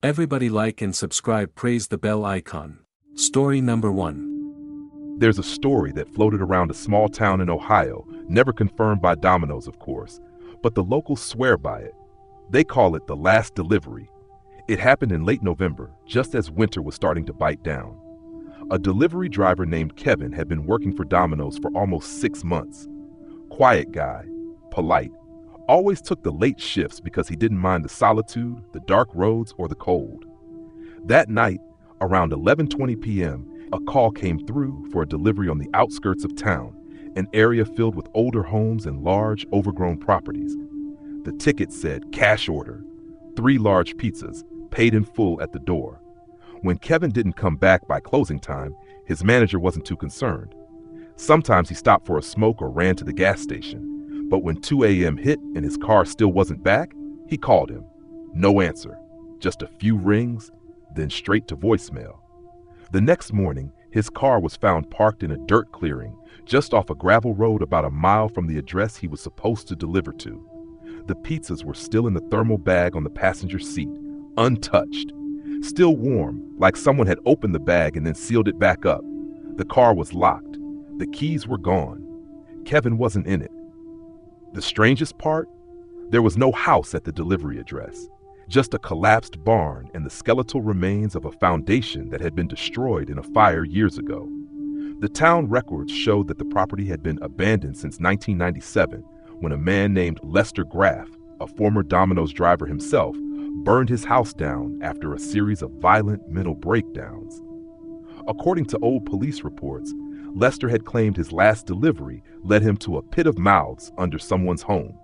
Everybody like and subscribe, praise the bell icon. Story number 1. There's a story that floated around a small town in Ohio, never confirmed by Domino's, of course, but the locals swear by it. They call it the last delivery. It happened in late November, just as winter was starting to bite down. A delivery driver named Kevin had been working for Domino's for almost 6 months. Quiet guy, polite, always took the late shifts because he didn't mind the solitude, the dark roads, or the cold. That night, around 11:20 p.m., a call came through for a delivery on the outskirts of town, an area filled with older homes and large, overgrown properties. The ticket said cash order, 3 large pizzas, paid in full at the door. When Kevin didn't come back by closing time, his manager wasn't too concerned. Sometimes he stopped for a smoke or ran to the gas station. But when 2 a.m. hit and his car still wasn't back, he called him. No answer, just a few rings, then straight to voicemail. The next morning, his car was found parked in a dirt clearing just off a gravel road about a mile from the address he was supposed to deliver to. The pizzas were still in the thermal bag on the passenger seat, untouched, still warm, like someone had opened the bag and then sealed it back up. The car was locked. The keys were gone. Kevin wasn't in it. The strangest part? There was no house at the delivery address, just a collapsed barn and the skeletal remains of a foundation that had been destroyed in a fire years ago. The town records showed that the property had been abandoned since 1997, when a man named Lester Graff, a former Domino's driver himself, burned his house down after a series of violent mental breakdowns. According to old police reports, Lester had claimed his last delivery led him to a pit of mouths under someone's home.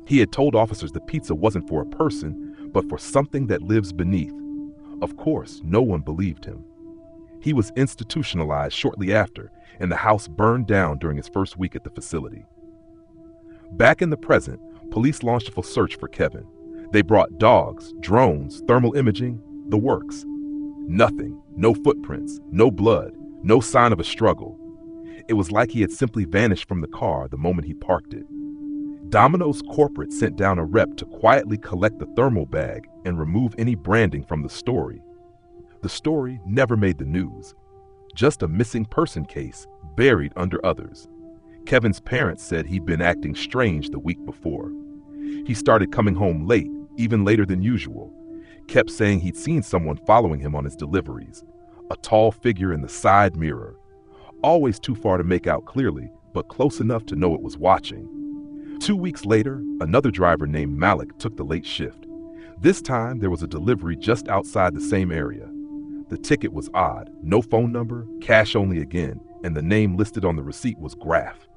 He had told officers the pizza wasn't for a person, but for something that lives beneath. Of course, no one believed him. He was institutionalized shortly after, and the house burned down during his first week at the facility. Back in the present, police launched a search for Kevin. They brought dogs, drones, thermal imaging, the works. Nothing, no footprints, no blood. No sign of a struggle. It was like he had simply vanished from the car the moment he parked it. Domino's corporate sent down a rep to quietly collect the thermal bag and remove any branding from the story. The story never made the news. Just a missing person case buried under others. Kevin's parents said he'd been acting strange the week before. He started coming home late, even later than usual. Kept saying he'd seen someone following him on his deliveries. A tall figure in the side mirror, always too far to make out clearly, but close enough to know it was watching. 2 weeks later, another driver named Malik took the late shift. This time, there was a delivery just outside the same area. The ticket was odd, no phone number, cash only again, and the name listed on the receipt was Graff.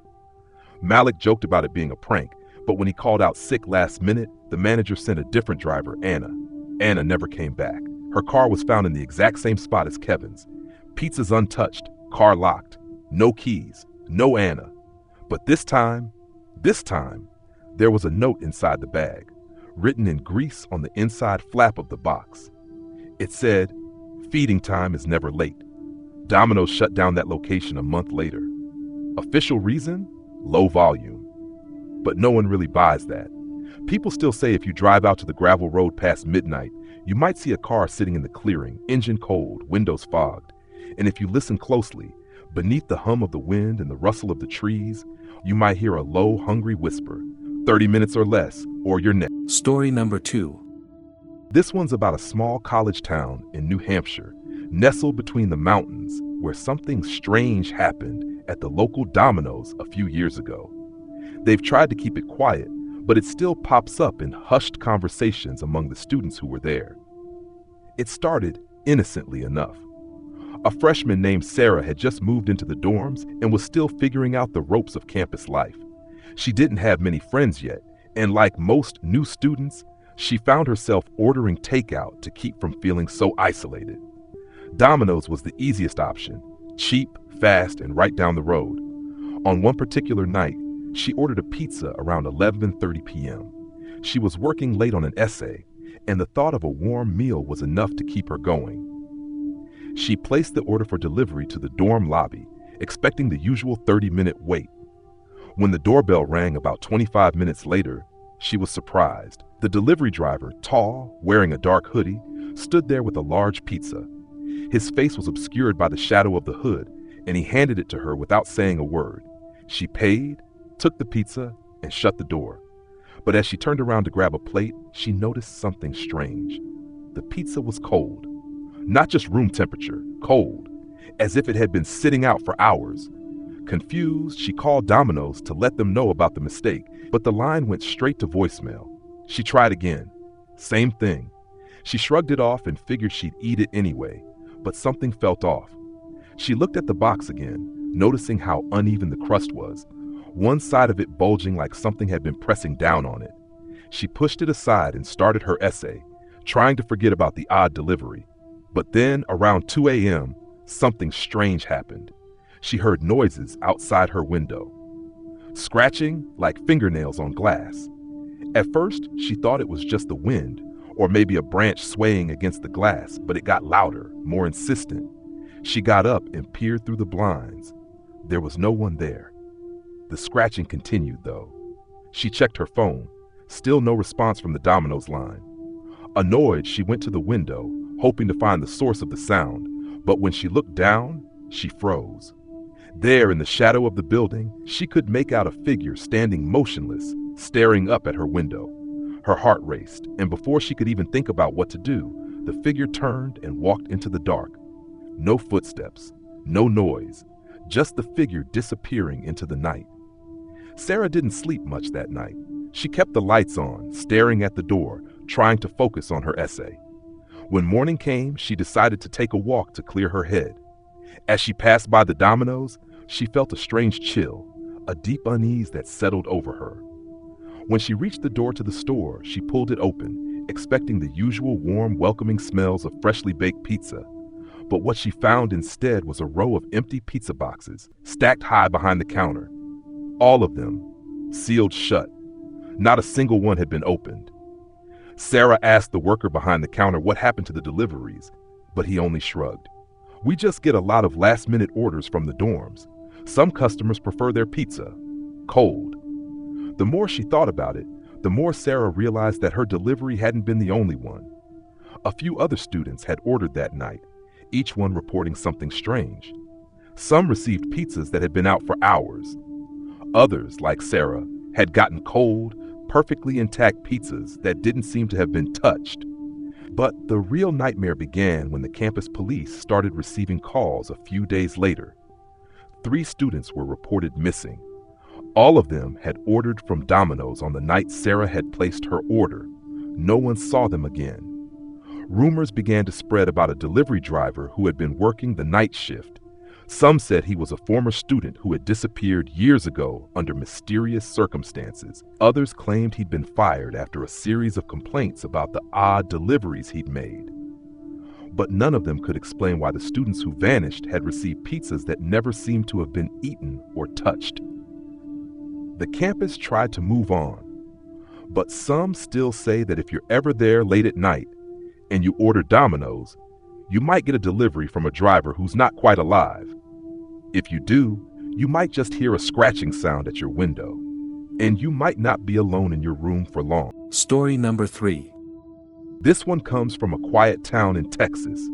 Malik joked about it being a prank, but when he called out sick last minute, the manager sent a different driver, Anna. Anna never came back. Her car was found in the exact same spot as Kevin's. Pizzas untouched, car locked, no keys, no Anna. But this time, there was a note inside the bag, written in grease on the inside flap of the box. It said, "Feeding time is never late." Domino's shut down that location a month later. Official reason? Low volume. But no one really buys that. People still say if you drive out to the gravel road past midnight, you might see a car sitting in the clearing, engine cold, windows fogged. And if you listen closely, beneath the hum of the wind and the rustle of the trees, you might hear a low, hungry whisper, 30 minutes or less, or you're next. Story number 2. This one's about a small college town in New Hampshire, nestled between the mountains, where something strange happened at the local Domino's a few years ago. They've tried to keep it quiet, but it still pops up in hushed conversations among the students who were there. It started innocently enough. A freshman named Sarah had just moved into the dorms and was still figuring out the ropes of campus life. She didn't have many friends yet, and like most new students, she found herself ordering takeout to keep from feeling so isolated. Domino's was the easiest option, cheap, fast, and right down the road. On one particular night, she ordered a pizza around 11:30 p.m. She was working late on an essay, and the thought of a warm meal was enough to keep her going. She placed the order for delivery to the dorm lobby, expecting the usual 30-minute wait. When the doorbell rang about 25 minutes later, she was surprised. The delivery driver, tall, wearing a dark hoodie, stood there with a large pizza. His face was obscured by the shadow of the hood, and he handed it to her without saying a word. She paid, took the pizza, and shut the door. But as she turned around to grab a plate, she noticed something strange. The pizza was cold. Not just room temperature, cold, as if it had been sitting out for hours. Confused, she called Domino's to let them know about the mistake, but the line went straight to voicemail. She tried again. Same thing. She shrugged it off and figured she'd eat it anyway, but something felt off. She looked at the box again, noticing how uneven the crust was, one side of it bulging like something had been pressing down on it. She pushed it aside and started her essay, trying to forget about the odd delivery. But then, around 2 a.m., something strange happened. She heard noises outside her window. Scratching like fingernails on glass. At first, she thought it was just the wind, or maybe a branch swaying against the glass, but it got louder, more insistent. She got up and peered through the blinds. There was no one there. The scratching continued, though. She checked her phone. Still no response from the Domino's line. Annoyed, she went to the window, hoping to find the source of the sound, but when she looked down, she froze. There, in the shadow of the building, she could make out a figure standing motionless, staring up at her window. Her heart raced, and before she could even think about what to do, the figure turned and walked into the dark. No footsteps, no noise, just the figure disappearing into the night. Sarah didn't sleep much that night. She kept the lights on, staring at the door, trying to focus on her essay. When morning came, she decided to take a walk to clear her head. As she passed by the Domino's, she felt a strange chill, a deep unease that settled over her. When she reached the door to the store, she pulled it open, expecting the usual warm, welcoming smells of freshly baked pizza. But what she found instead was a row of empty pizza boxes, stacked high behind the counter. All of them sealed shut. Not a single one had been opened. Sarah asked the worker behind the counter what happened to the deliveries, but he only shrugged. "We just get a lot of last-minute orders from the dorms. Some customers prefer their pizza cold." The more she thought about it, the more Sarah realized that her delivery hadn't been the only one. A few other students had ordered that night, each one reporting something strange. Some received pizzas that had been out for hours. Others, like Sarah, had gotten cold, perfectly intact pizzas that didn't seem to have been touched. But the real nightmare began when the campus police started receiving calls a few days later. 3 students were reported missing. All of them had ordered from Domino's on the night Sarah had placed her order. No one saw them again. Rumors began to spread about a delivery driver who had been working the night shift. Some said he was a former student who had disappeared years ago under mysterious circumstances. Others claimed he'd been fired after a series of complaints about the odd deliveries he'd made. But none of them could explain why the students who vanished had received pizzas that never seemed to have been eaten or touched. The campus tried to move on, but some still say that if you're ever there late at night and you order Domino's, you might get a delivery from a driver who's not quite alive. If you do, you might just hear a scratching sound at your window, and you might not be alone in your room for long. Story number 3. This one comes from a quiet town in Texas,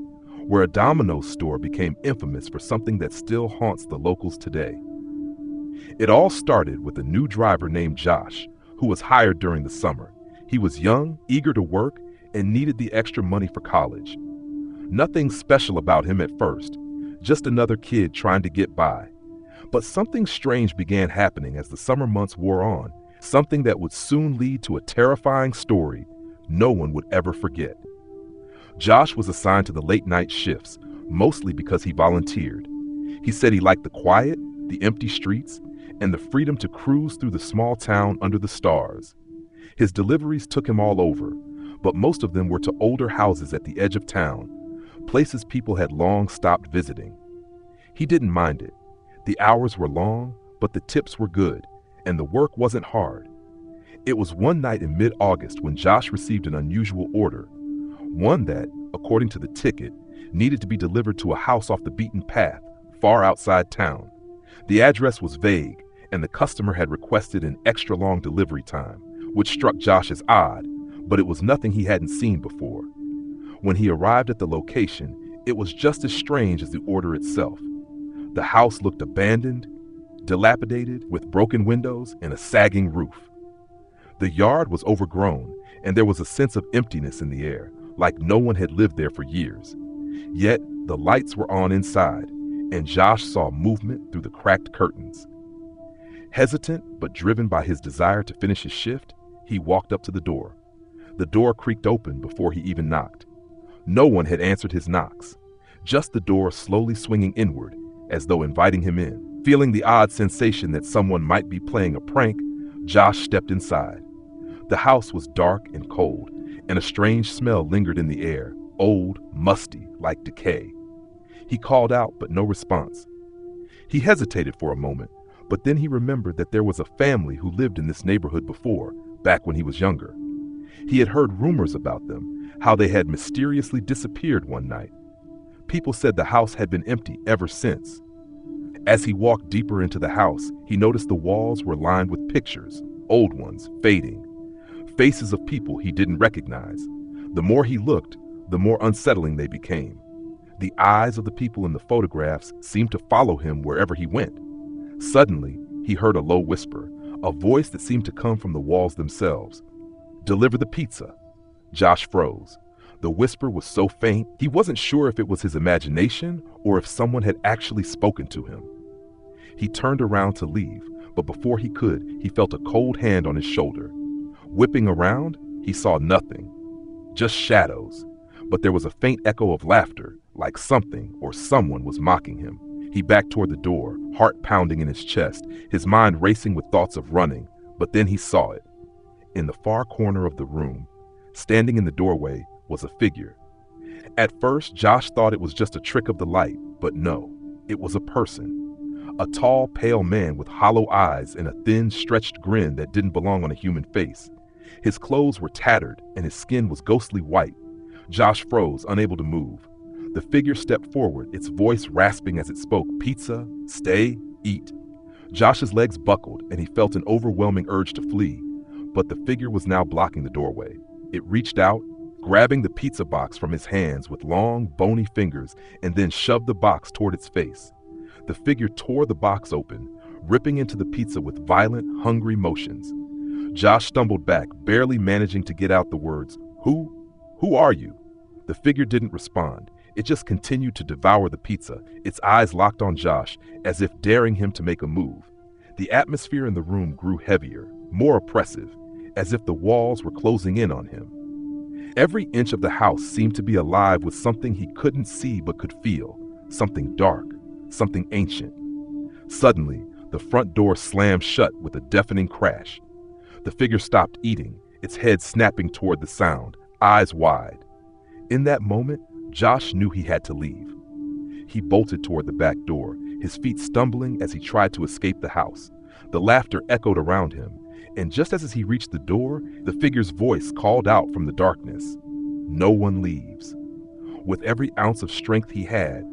where a Domino's store became infamous for something that still haunts the locals today. It all started with a new driver named Josh, who was hired during the summer. He was young, eager to work, and needed the extra money for college. Nothing special about him at first, just another kid trying to get by. But something strange began happening as the summer months wore on, something that would soon lead to a terrifying story no one would ever forget. Josh was assigned to the late-night shifts, mostly because he volunteered. He said he liked the quiet, the empty streets, and the freedom to cruise through the small town under the stars. His deliveries took him all over, but most of them were to older houses at the edge of town, places people had long stopped visiting. He didn't mind it. The hours were long, but the tips were good, and the work wasn't hard. It was one night in mid-August when Josh received an unusual order, one that, according to the ticket, needed to be delivered to a house off the beaten path, far outside town. The address was vague, and the customer had requested an extra-long delivery time, which struck Josh as odd, but it was nothing he hadn't seen before. When he arrived at the location, it was just as strange as the order itself. The house looked abandoned, dilapidated, with broken windows and a sagging roof. The yard was overgrown, and there was a sense of emptiness in the air, like no one had lived there for years. Yet, the lights were on inside, and Josh saw movement through the cracked curtains. Hesitant but driven by his desire to finish his shift, he walked up to the door. The door creaked open before he even knocked. No one had answered his knocks, just the door slowly swinging inward, as though inviting him in. Feeling the odd sensation that someone might be playing a prank, Josh stepped inside. The house was dark and cold, and a strange smell lingered in the air, old, musty, like decay. He called out, but no response. He hesitated for a moment, but then he remembered that there was a family who lived in this neighborhood before, back when he was younger. He had heard rumors about them, how they had mysteriously disappeared one night. People said the house had been empty ever since. As he walked deeper into the house, he noticed the walls were lined with pictures, old ones, fading. Faces of people he didn't recognize. The more he looked, the more unsettling they became. The eyes of the people in the photographs seemed to follow him wherever he went. Suddenly, he heard a low whisper, a voice that seemed to come from the walls themselves. "Deliver the pizza." Josh froze. The whisper was so faint, he wasn't sure if it was his imagination or if someone had actually spoken to him. He turned around to leave, but before he could, he felt a cold hand on his shoulder. Whipping around, he saw nothing, just shadows, but there was a faint echo of laughter, like something or someone was mocking him. He backed toward the door, heart pounding in his chest, his mind racing with thoughts of running, but then he saw it. In the far corner of the room, standing in the doorway, was a figure. At first, Josh thought it was just a trick of the light, but no, it was a person. A tall, pale man with hollow eyes and a thin, stretched grin that didn't belong on a human face. His clothes were tattered and his skin was ghostly white. Josh froze, unable to move. The figure stepped forward, its voice rasping as it spoke, "Pizza, stay, eat." Josh's legs buckled and he felt an overwhelming urge to flee, but the figure was now blocking the doorway. It reached out, grabbing the pizza box from his hands with long, bony fingers, and then shoved the box toward its face. The figure tore the box open, ripping into the pizza with violent, hungry motions. Josh stumbled back, barely managing to get out the words, "Who? Who are you?" The figure didn't respond. It just continued to devour the pizza, its eyes locked on Josh, as if daring him to make a move. The atmosphere in the room grew heavier, more oppressive, as if the walls were closing in on him. Every inch of the house seemed to be alive with something he couldn't see but could feel, something dark, something ancient. Suddenly, the front door slammed shut with a deafening crash. The figure stopped eating, its head snapping toward the sound, eyes wide. In that moment, Josh knew he had to leave. He bolted toward the back door, his feet stumbling as he tried to escape the house. The laughter echoed around him, and just as he reached the door, the figure's voice called out from the darkness, "No one leaves." With every ounce of strength he had,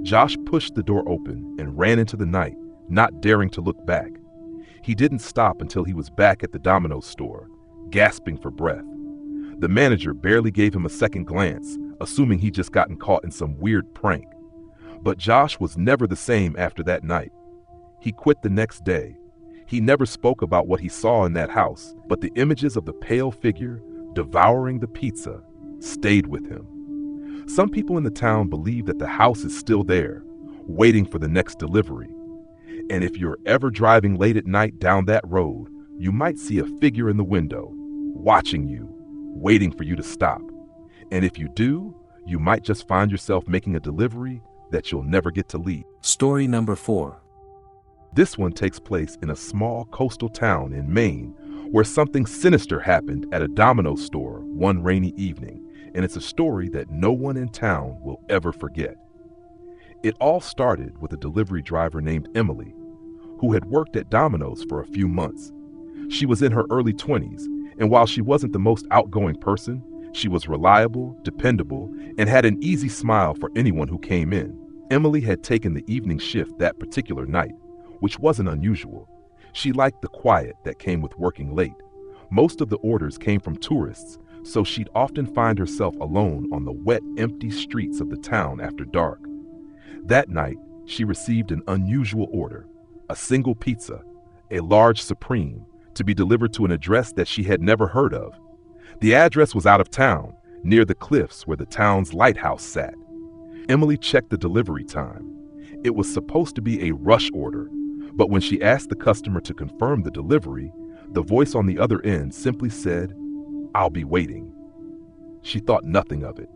Josh pushed the door open and ran into the night, not daring to look back. He didn't stop until he was back at the Domino store, gasping for breath. The manager barely gave him a second glance, assuming he'd just gotten caught in some weird prank. But Josh was never the same after that night. He quit the next day. He never spoke about what he saw in that house, but the images of the pale figure devouring the pizza stayed with him. Some people in the town believe that the house is still there, waiting for the next delivery. And if you're ever driving late at night down that road, you might see a figure in the window, watching you, waiting for you to stop. And if you do, you might just find yourself making a delivery that you'll never get to leave. Story number 4. This one takes place in a small coastal town in Maine, where something sinister happened at a Domino store one rainy evening, and it's a story that no one in town will ever forget. It all started with a delivery driver named Emily, who had worked at Domino's for a few months. She was in her early 20s, and while she wasn't the most outgoing person, she was reliable, dependable, and had an easy smile for anyone who came in. Emily had taken the evening shift that particular night, which wasn't unusual. She liked the quiet that came with working late. Most of the orders came from tourists, so she'd often find herself alone on the wet, empty streets of the town after dark. That night, she received an unusual order, a single pizza, a large Supreme, to be delivered to an address that she had never heard of. The address was out of town, near the cliffs where the town's lighthouse sat. Emily checked the delivery time. It was supposed to be a rush order, but when she asked the customer to confirm the delivery, the voice on the other end simply said, "I'll be waiting." She thought nothing of it.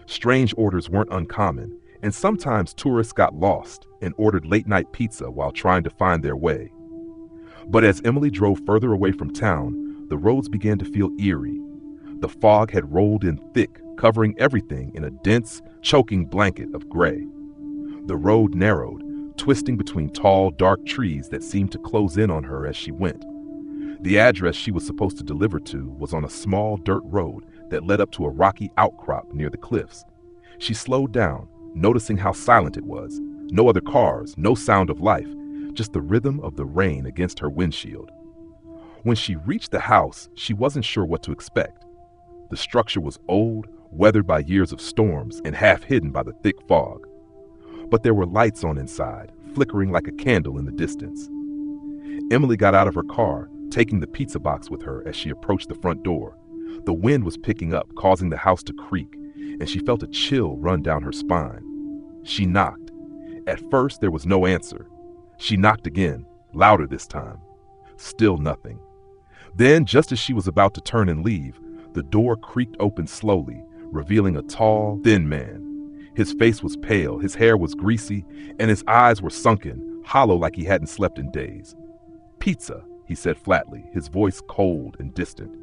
Strange orders weren't uncommon, and sometimes tourists got lost and ordered late-night pizza while trying to find their way. But as Emily drove further away from town, the roads began to feel eerie. The fog had rolled in thick, covering everything in a dense, choking blanket of gray. The road narrowed, twisting between tall, dark trees that seemed to close in on her as she went. The address she was supposed to deliver to was on a small dirt road that led up to a rocky outcrop near the cliffs. She slowed down, noticing how silent it was. No other cars, no sound of life, just the rhythm of the rain against her windshield. When she reached the house, she wasn't sure what to expect. The structure was old, weathered by years of storms, and half hidden by the thick fog. But there were lights on inside, flickering like a candle in the distance. Emily got out of her car, taking the pizza box with her as she approached the front door. The wind was picking up, causing the house to creak, and she felt a chill run down her spine. She knocked. At first, there was no answer. She knocked again, louder this time. Still nothing. Then, just as she was about to turn and leave, the door creaked open slowly, revealing a tall, thin man. His face was pale, his hair was greasy, and his eyes were sunken, hollow like he hadn't slept in days. "Pizza," he said flatly, his voice cold and distant.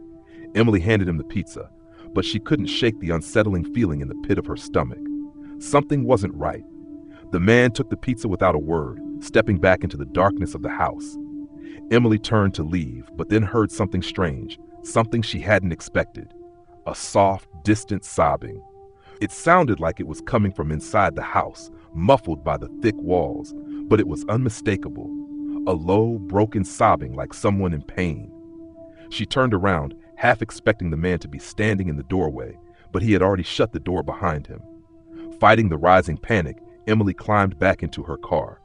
Emily handed him the pizza, but she couldn't shake the unsettling feeling in the pit of her stomach. Something wasn't right. The man took the pizza without a word, stepping back into the darkness of the house. Emily turned to leave, but then heard something strange, something she hadn't expected. A soft, distant sobbing. It sounded like it was coming from inside the house, muffled by the thick walls, but it was unmistakable. A low, broken sobbing like someone in pain. She turned around, half expecting the man to be standing in the doorway, but he had already shut the door behind him. Fighting the rising panic, Emily climbed back into her car.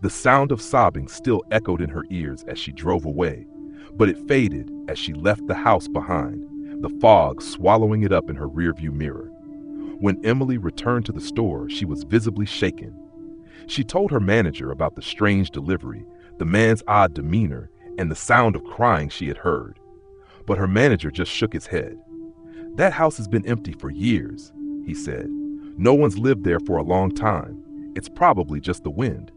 The sound of sobbing still echoed in her ears as she drove away, but it faded as she left the house behind, the fog swallowing it up in her rearview mirror. When Emily returned to the store, she was visibly shaken. She told her manager about the strange delivery, the man's odd demeanor, and the sound of crying she had heard. But her manager just shook his head. "That house has been empty for years," he said. "No one's lived there for a long time. It's probably just the wind."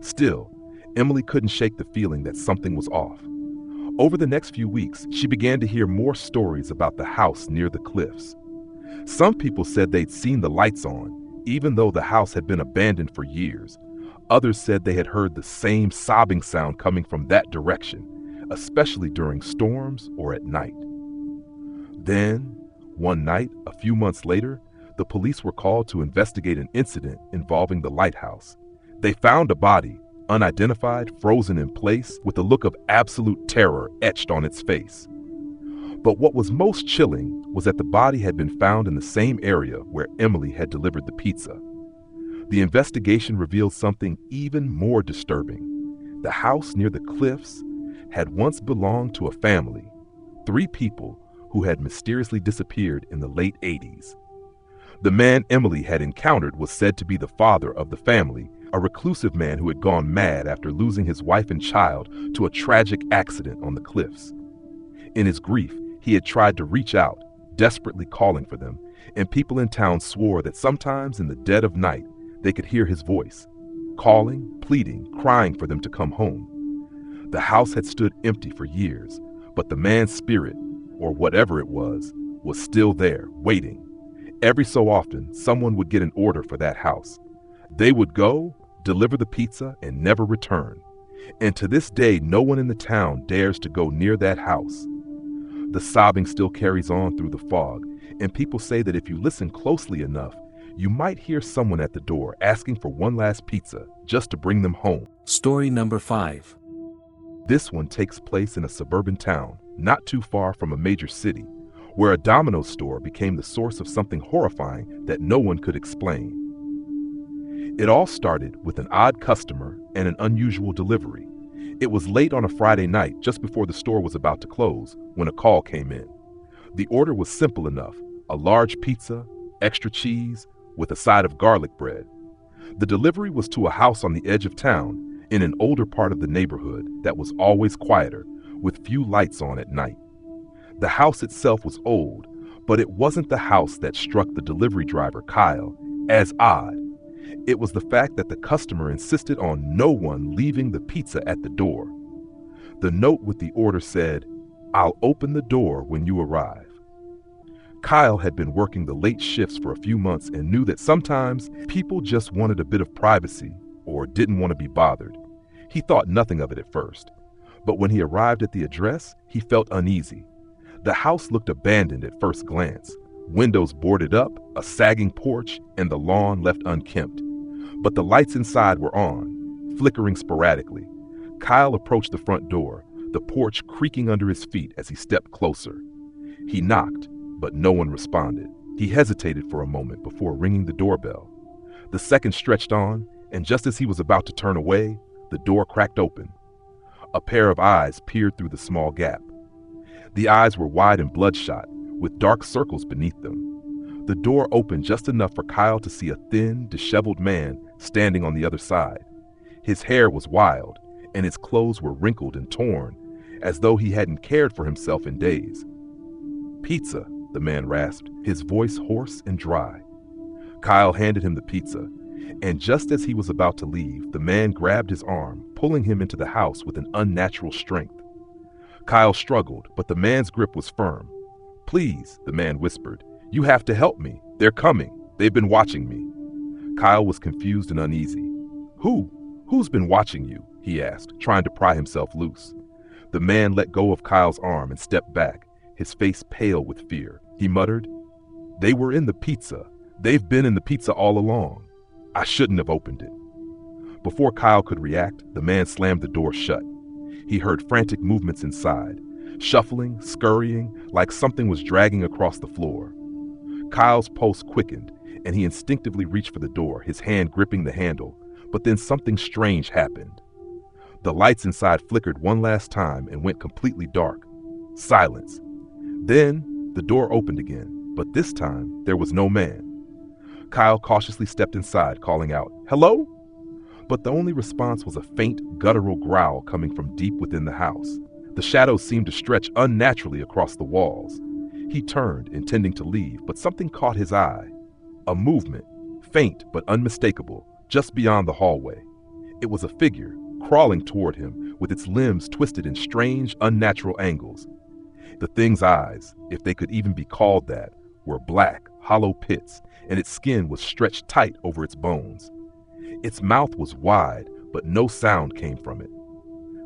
Still, Emily couldn't shake the feeling that something was off. Over the next few weeks, she began to hear more stories about the house near the cliffs. Some people said they'd seen the lights on, even though the house had been abandoned for years. Others said they had heard the same sobbing sound coming from that direction, especially during storms or at night. Then, one night, a few months later, the police were called to investigate an incident involving the lighthouse. They found a body, unidentified, frozen in place, with a look of absolute terror etched on its face. But what was most chilling was that the body had been found in the same area where Emily had delivered the pizza. The investigation revealed something even more disturbing. The house near the cliffs had once belonged to a family, 3 people who had mysteriously disappeared in the late 80s. The man Emily had encountered was said to be the father of the family, a reclusive man who had gone mad after losing his wife and child to a tragic accident on the cliffs. In his grief, he had tried to reach out, desperately calling for them, and people in town swore that sometimes in the dead of night, they could hear his voice, calling, pleading, crying for them to come home. The house had stood empty for years, but the man's spirit, or whatever it was still there, waiting. Every so often, someone would get an order for that house. They would go, deliver the pizza, and never return. And to this day, no one in the town dares to go near that house. The sobbing still carries on through the fog, and people say that if you listen closely enough, you might hear someone at the door asking for one last pizza just to bring them home. Story number 5. This one takes place in a suburban town, not too far from a major city, where a Domino store became the source of something horrifying that no one could explain. It all started with an odd customer and an unusual delivery. It was late on a Friday night, just before the store was about to close, when a call came in. The order was simple enough: a large pizza, extra cheese, with a side of garlic bread. The delivery was to a house on the edge of town, in an older part of the neighborhood that was always quieter, with few lights on at night. The house itself was old, but it wasn't the house that struck the delivery driver, Kyle, as odd. It was the fact that the customer insisted on no one leaving the pizza at the door. The note with the order said, "I'll open the door when you arrive." Kyle had been working the late shifts for a few months and knew that sometimes people just wanted a bit of privacy or didn't want to be bothered. He thought nothing of it at first, but when he arrived at the address, he felt uneasy. The house looked abandoned at first glance, windows boarded up, a sagging porch, and the lawn left unkempt. But the lights inside were on, flickering sporadically. Kyle approached the front door, the porch creaking under his feet as he stepped closer. He knocked, but no one responded. He hesitated for a moment before ringing the doorbell. The seconds stretched on, and just as he was about to turn away, the door cracked open. A pair of eyes peered through the small gap. The eyes were wide and bloodshot, with dark circles beneath them. The door opened just enough for Kyle to see a thin, disheveled man standing on the other side. His hair was wild, and his clothes were wrinkled and torn, as though he hadn't cared for himself in days. "Pizza," the man rasped, his voice hoarse and dry. Kyle handed him the pizza, and just as he was about to leave, the man grabbed his arm, pulling him into the house with an unnatural strength. Kyle struggled, but the man's grip was firm. "Please," the man whispered, "you have to help me. They're coming. They've been watching me." Kyle was confused and uneasy. Who's been watching you?" he asked, trying to pry himself loose. The man let go of Kyle's arm and stepped back, his face pale with fear. He muttered, "They were in the pizza. They've been in the pizza all along. I shouldn't have opened it." Before Kyle could react, the man slammed the door shut. He heard frantic movements inside, shuffling, scurrying, like something was dragging across the floor. Kyle's pulse quickened, and he instinctively reached for the door, his hand gripping the handle, but then something strange happened. The lights inside flickered one last time and went completely dark. Silence. Then the door opened again, but this time there was no man. Kyle cautiously stepped inside, calling out, "Hello?" But the only response was a faint, guttural growl coming from deep within the house. The shadows seemed to stretch unnaturally across the walls. He turned, intending to leave, but something caught his eye. A movement, faint but unmistakable, just beyond the hallway. It was a figure, crawling toward him, with its limbs twisted in strange, unnatural angles. The thing's eyes, if they could even be called that, were black, hollow pits, and its skin was stretched tight over its bones. Its mouth was wide, but no sound came from it.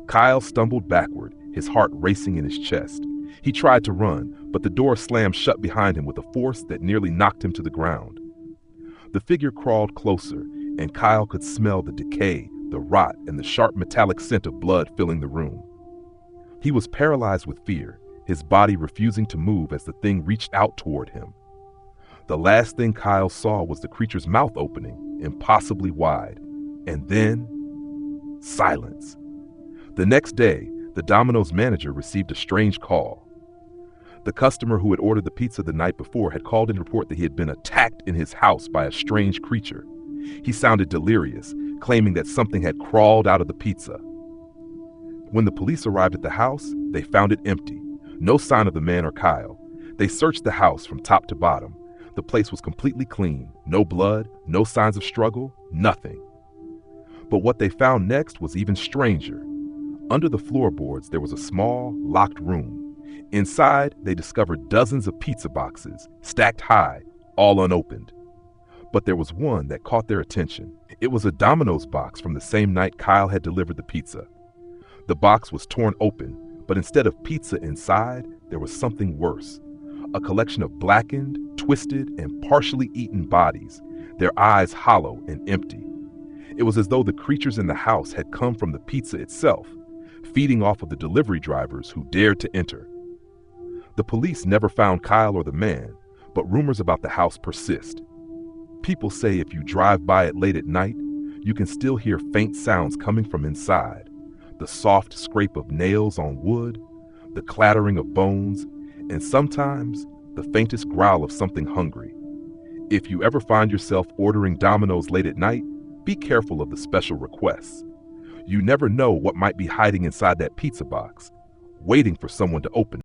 Kyle stumbled backward, his heart racing in his chest. He tried to run, but the door slammed shut behind him with a force that nearly knocked him to the ground. The figure crawled closer, and Kyle could smell the decay, the rot, and the sharp metallic scent of blood filling the room. He was paralyzed with fear, his body refusing to move as the thing reached out toward him. The last thing Kyle saw was the creature's mouth opening, impossibly wide, and then silence. The next day, the Domino's manager received a strange call. The customer who had ordered the pizza the night before had called in to report that he had been attacked in his house by a strange creature. He sounded delirious, claiming that something had crawled out of the pizza. When the police arrived at the house, they found it empty. No sign of the man or Kyle. They searched the house from top to bottom. The place was completely clean. No blood, no signs of struggle, nothing. But what they found next was even stranger. Under the floorboards, there was a small, locked room. Inside, they discovered dozens of pizza boxes, stacked high, all unopened. But there was one that caught their attention. It was a Domino's box from the same night Kyle had delivered the pizza. The box was torn open, but instead of pizza inside, there was something worse. A collection of blackened, twisted, and partially eaten bodies, their eyes hollow and empty. It was as though the creatures in the house had come from the pizza itself, feeding off of the delivery drivers who dared to enter. The police never found Kyle or the man, but rumors about the house persist. People say if you drive by it late at night, you can still hear faint sounds coming from inside. The soft scrape of nails on wood, the clattering of bones, and sometimes the faintest growl of something hungry. If you ever find yourself ordering Domino's late at night, be careful of the special requests. You never know what might be hiding inside that pizza box, waiting for someone to open it.